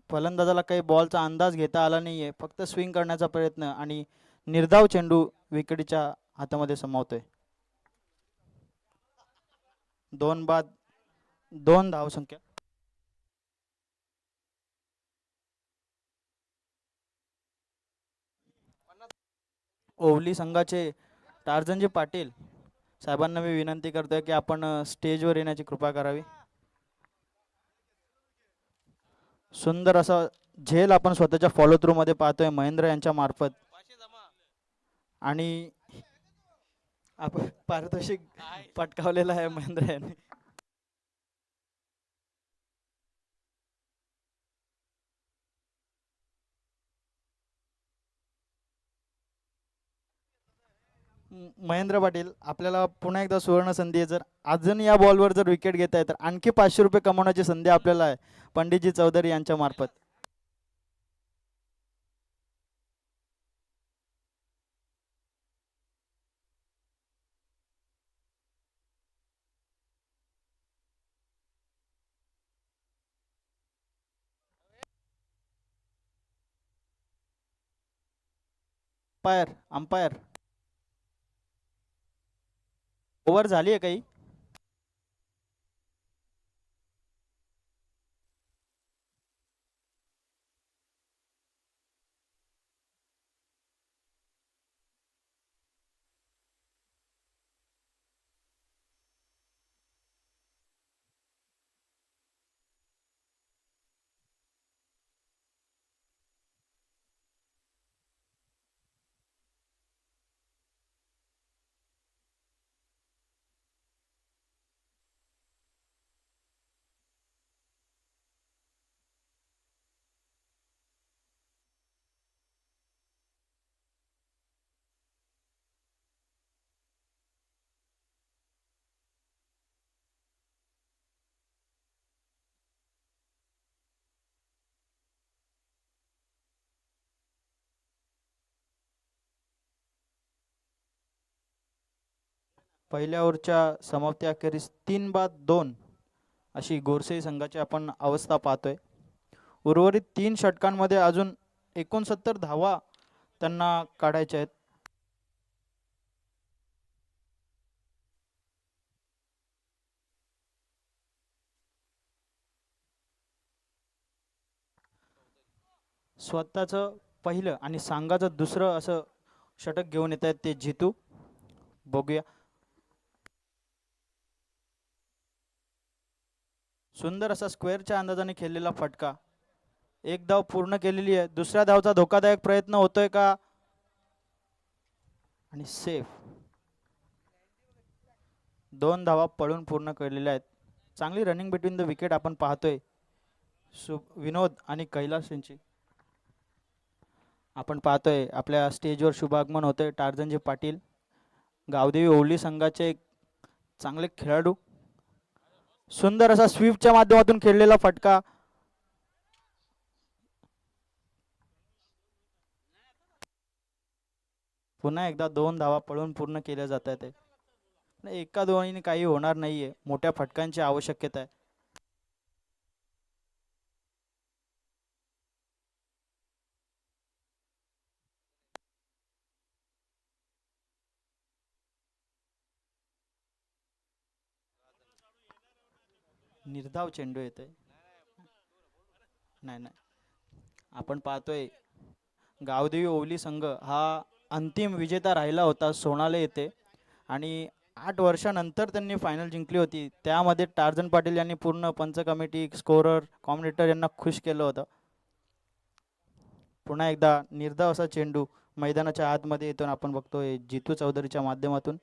फलंदाजाला काही बॉलचा अंदाज घेता आला नाहीये, फक्त स्विंग करण्याचा प्रयत्न आणि निर्धाव चेंडू विकेटच्या हातामध्ये समावतोय. 2 बाद 2 धावसंख्या. ओवली संघाचे टार्झनजी पाटील साहेबांना मी विनंती करतोय की आपण स्टेजवर येण्याची कृपा करावी. सुंदर असा झेल आपण स्वतःच्या फॉलो थ्रू मध्ये पाहतोय महेंद्र यांच्या मार्फत आणि आपण पारितोषिक पटकावलेलं आहे महेंद्र यांनी. महेंद्र पाटील आपल्याला पुन्हा एकदा सुवर्ण संधी आहे. जर अजून या बॉलवर जर विकेट घेताय तर आणखी 500 रुपये कमवण्याची संधी आपल्याला आहे पंडितजी चौधरी यांच्या मार्फत. अंपायर ओव्हर झाली आहे काही. पहिल्या ओव्हरच्या समाप्ती अखेरीस 3 बाद 2 अशी गोरसेई संघाची आपण अवस्था पाहतोय. उर्वरित 3 षटकांमध्ये अजून 69 धावा त्यांना काढायच्या आहेत. स्वतःचं पहिलं आणि संघाचं दुसरं असं षटक घेऊन येत आहेत ते जितू. बघूया. सुंदर असा स्क्वेअरच्या अंदाजाने खेळलेला फटका. एक धाव पूर्ण केलेली आहे. दुसऱ्या धावचा धोकादायक प्रयत्न होतोय का आणि सेफ. 2 धावा पळून पूर्ण केलेल्या आहेत. चांगली रनिंग बिटवीन द विकेट आपण पाहतोय विनोद आणि कैलास यांची. आपण पाहतोय आपल्या स्टेजवर शुभागमन होतंय टार्झनजी पाटील गावदेवी ओवली संघाचे एक चांगले खेळाडू. सुंदर असा स्वीपच्या माध्यमातून खेळलेला फटका. पुन्हा एकदा 2 धावा पळून पूर्ण केल्या जात आहेत. नाही, एका दोन्हीने काही होणार नाहीये, मोठ्या फटकांची आवश्यकता आहे. निर्धाव चेंडू येतोय. नाही नाही, आपण पाहतोय गावदेवी ओवली संघ हा अंतिम विजेता राहिला होता सोनाले येथे, आणि 8 वर्षानंतर त्यांनी फायनल जिंकली होती. त्यामध्ये टार्झन पाटील यांनी पूर्ण पंच कमिटी, स्कोरर, कॉम्बिनेटर यांना खुश केलं होतं. पुन्हा एकदा निर्धाव असा चेंडू मैदानाच्या आतमध्ये येतो आणि आपण बघतोय जितू चौधरीच्या माध्यमातून.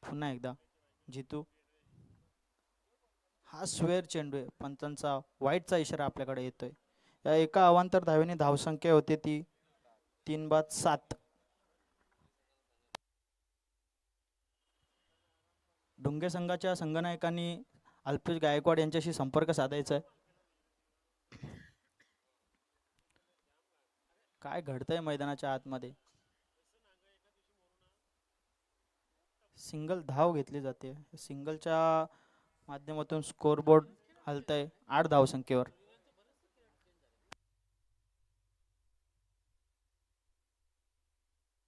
पुन्हा एकदा जितू, हा स्वेअर चेंडू आहे, पंचांचा वाईटचा इशारा आपल्याकडे येतोय. या एका अवांतर धावेने धावसंख्या होते ती 3-7. डुंगे संघाच्या संघनायकांनी अल्पेश गायकवाड यांच्याशी संपर्क साधायचा आहे. काय घडतंय मैदानाच्या आतमध्ये? सिंगल धाव घेतली जाते. सिंगलच्या माध्यमातून स्कोरबोर्ड हलतंय 8 धावसंख्येवर.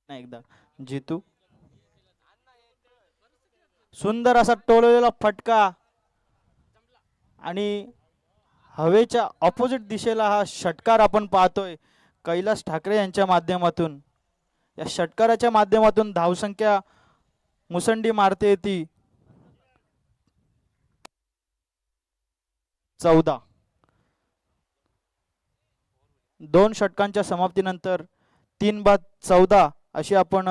नाही, एकदा जितू, सुंदर असा टोललेला फटका आणि हवेच्या ऑपोजिट दिशेला हा षटकार आपण पाहतोय कैलास ठाकरे यांच्या माध्यमातून. या षटकाराच्या माध्यमातून धावसंख्या मुसंडी मारते ती 14. 2 षटकांच्या समाप्तीनंतर 3-14 अशी आपण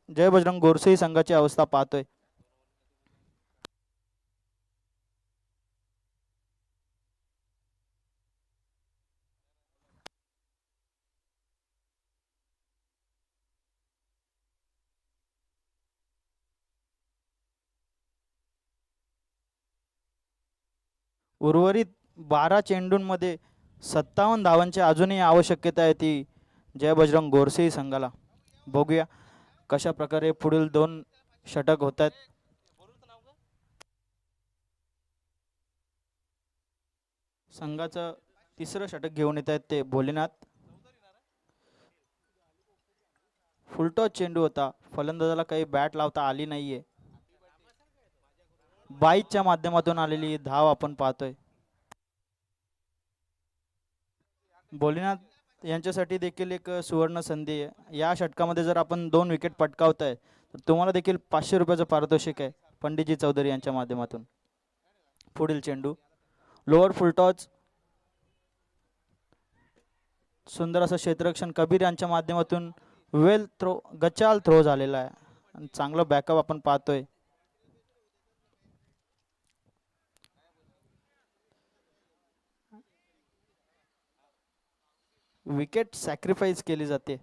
जय बजरंग गोरसे संघाची अवस्था पाहतोय. उर्वरित 12 चेंडूंमध्ये 57 धावांची अजूनही आवश्यकता आहे ती जय बजरंग गोरसे संघाला. बघूया कशा प्रकारे पुढील 2 षटक होत आहेत. संघाचं तिसरं षटक घेऊन येत आहेत ते भोलेनाथ. फुलटॉस चेंडू होता, फलंदाजाला काही बॅट लावता आली नाहीये. 22च्या माध्यमातून आलेली धाव आपण पाहतोय. भोलेनाथ यांच्यासाठी देखील एक सुवर्ण संधी आहे. या षटकामध्ये जर आपण 2 विकेट पटकावताय तर तुम्हाला देखील 500 रुपयाचं पारितोषिक आहे पंडितजी चौधरी यांच्या माध्यमातून. पुढील चेंडू लोअर फुलटॉस, सुंदर असं क्षेत्ररक्षण कबीर यांच्या माध्यमातून वेल थ्रो, गचाल थ्रो झालेला आहे आणि चांगलं बॅकअप आपण पाहतोय. विकेट सॅक्रिफाईस केली जाते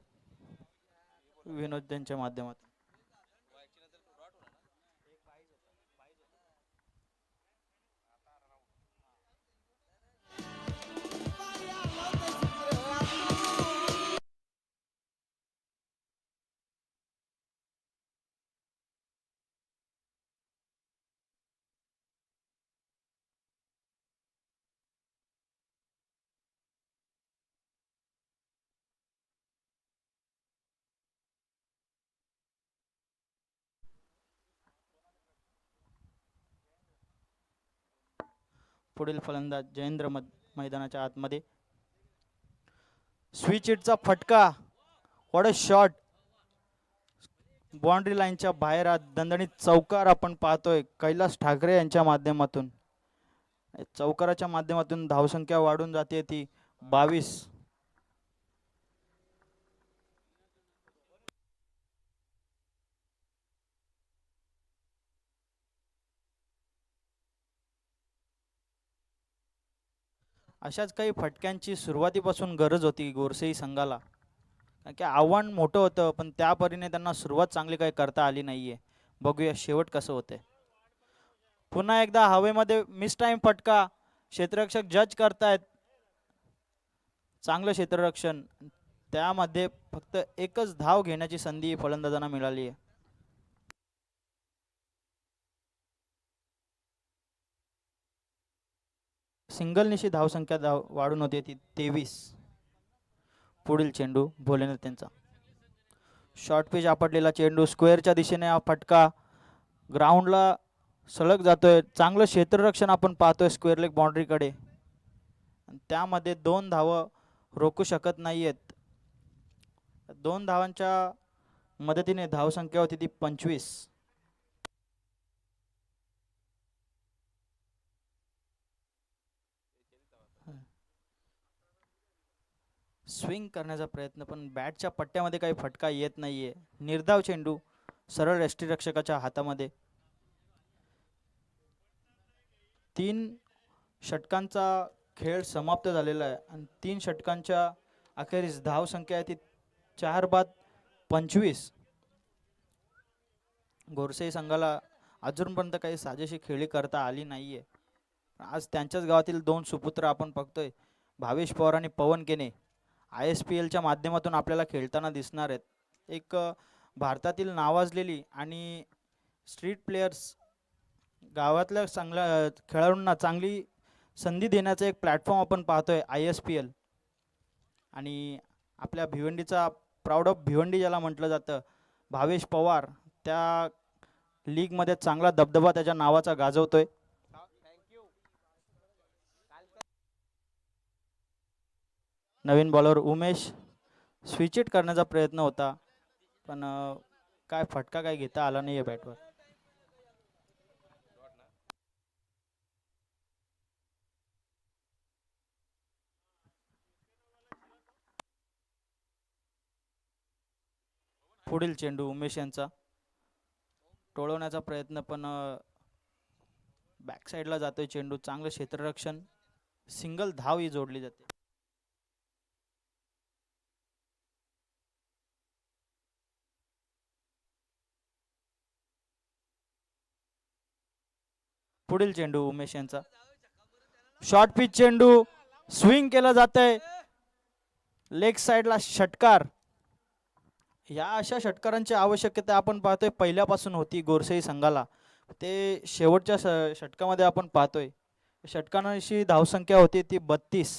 विनोद यांच्या माध्यमातून. पुढील फलंदाज जयेंद्र मैदानाच्या आतमध्ये. स्विच हिटचा फटका, व्हॉट अ शॉट, बाउंड्री लाईनच्या बाहेर दणदणीत चौकार आपण पाहतोय कैलास ठाकरे यांच्या माध्यमातून. चौकाराच्या माध्यमातून धावसंख्या वाढून जाते ती 22. अशाच काही फटक्यांची सुरुवातीपासून गरज होती गोरसेई संघाला, कारण की आव्हान मोठं होतं पण त्या परीने त्यांना सुरुवात चांगली काही करता आली नाहीये. बघूया शेवट कसं होते. पुन्हा एकदा हवेमध्ये मिस टाइम फटका. क्षेत्ररक्षक जज करतायत. चांगलं क्षेत्ररक्षण. त्यामध्ये फक्त एकच धाव घेण्याची संधी फलंदाजांना मिळाली आहे. सिंगल निशी धावसंख्या वाढून होती ती 23. पुढील चेंडू भोलेनाथ त्यांचा. शॉर्ट पिच आपटलेला चेंडू स्क्वेअरच्या दिशेने हा फटका ग्राउंडला सलग जातोय. चांगलं क्षेत्ररक्षण आपण पाहतोय स्क्वेअर लेग बाउंड्रीकडे. त्यामध्ये 2 धावं रोखू शकत नाहीयेत. 2 धावांच्या मदतीने धावसंख्या होती ती 25. स्विंग करण्याचा प्रयत्न पण बॅटच्या पट्ट्यामध्ये काही फटका येत नाहीये. निर्धाव चेंडू सरळ यष्टीरक्षकाच्या हातामध्ये. 3 षटकांचा खेळ समाप्त झालेला आहे आणि 3 षटकांच्या अखेरीस धावसंख्या आहे ती 4 बाद 25. गोरसे संघाला अजूनपर्यंत काही साजेशी खेळी करता आली नाहीये. आज त्यांच्याच गावातील 2 सुपुत्र आपण बघतोय, भावेश पवार आणि पवन केने, ISPLच्या माध्यमातून आपल्याला खेळताना दिसणार आहेत. एक भारतातील नावाजलेली आणि स्ट्रीट प्लेयर्स गावातल्या चांगल्या खेळाडूंना चांगली संधी देण्याचं एक प्लॅटफॉर्म आपण पाहतोय ISPL. आणि आपल्या भिवंडीचा प्राऊड ऑफ भिवंडी ज्याला म्हटलं जातं, भावेश पवार त्या लीगमध्ये चांगला दबदबा त्याच्या नावाचा गाजवतोय. नवीन बॉलर उमेश. स्विच इट करण्याचा प्रयत्न होता पण काय फटका काय घेता आला नाहीये बॅटवर. पुढील चेंडू उमेश यांचा. टोळवण्याचा प्रयत्न पण बॅक साईडला जातोय चेंडू. चांगलं क्षेत्ररक्षण. सिंगल धाव ही जोडली जाते. पुढील चेंडू उमेश यांचा. शॉर्ट पिच चेंडू स्विंग केला जातंय. लेग साइडला षटकार. या अशा षटकारांची आवश्यकता आपण पाहतोय पहिल्यापासून होती गोरसेई संघाला. ते शेवटच्या षटकामध्ये आपण पाहतोय. षटकांची धावसंख्या होती ती 32.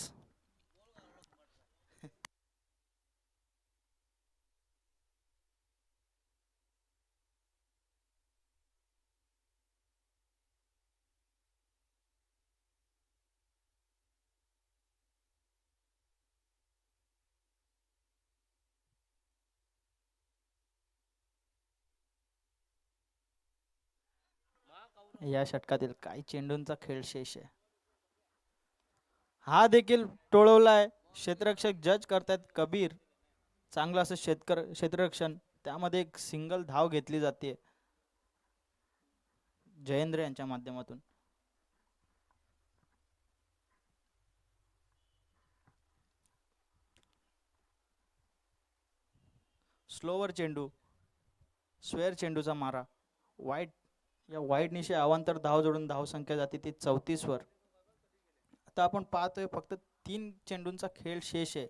या षटकातील काही चेंडूंचा खेळ शेष आहे. हा देखील टोळवलाय. क्षेत्ररक्षक जज करतात कबीर. चांगलं असं क्षेत्ररक्षण. त्यामध्ये एक सिंगल धाव घेतली जाते जयेंद्र यांच्या माध्यमातून. स्लोवर चेंडू. स्वेअर चेंडूचा मारा. वाईट. या वाईट निशी अवांतर धाव जोडून धावसंख्या जाते ती 34 वर. आता आपण पाहतोय फक्त 3 चेंडूंचा खेळ शेष आहे.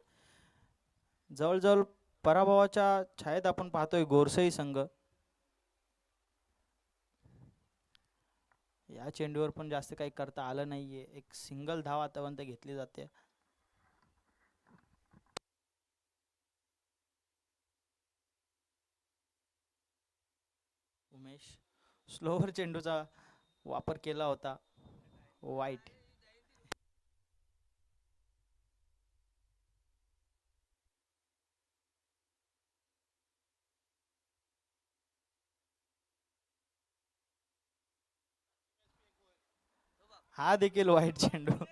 जवळजवळ पराभवाच्या छायेत आपण पाहतोय गोरसई संघ. या चेंडूवर पण जास्त काही करता आलं नाहीये. एक सिंगल धाव आतापर्यंत घेतली जाते. उमेश स्लोवर चेंडूचा वापर केला होता. वाईट. हा देखील वाईट चेंडू.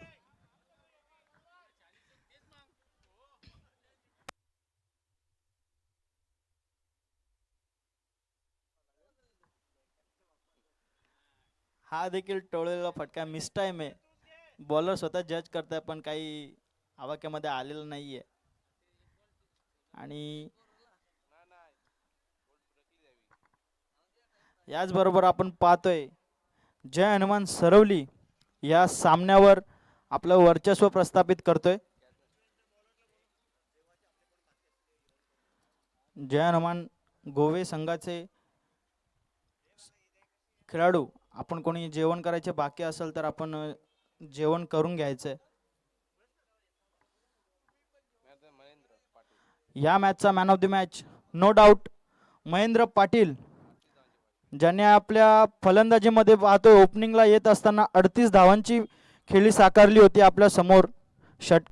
हा देखील टोळलेला फटका. मिस टाइम आहे. बॉलर स्वतः जज करताय पण काही आवाक्यामध्ये आलेलं नाहीये. आणि याचबरोबर आपण पाहतोय जय हनुमान सरवली या सामन्यावर आपलं वर्चस्व प्रस्थापित करतोय. जय हनुमान गोवे संघाचे खेळाडू, आपण कोणी जेवण करायचे बाकी असेल तर आपण जेवण करून घ्यायचंय. या मॅचचा man of the match no doubt Mahendra Patil, ज्याने आपल्या फलंदाजीमध्ये पाहतोय ओपनिंगला येत असताना 38 धावांची खेळी साकारली होती आपल्या समोर.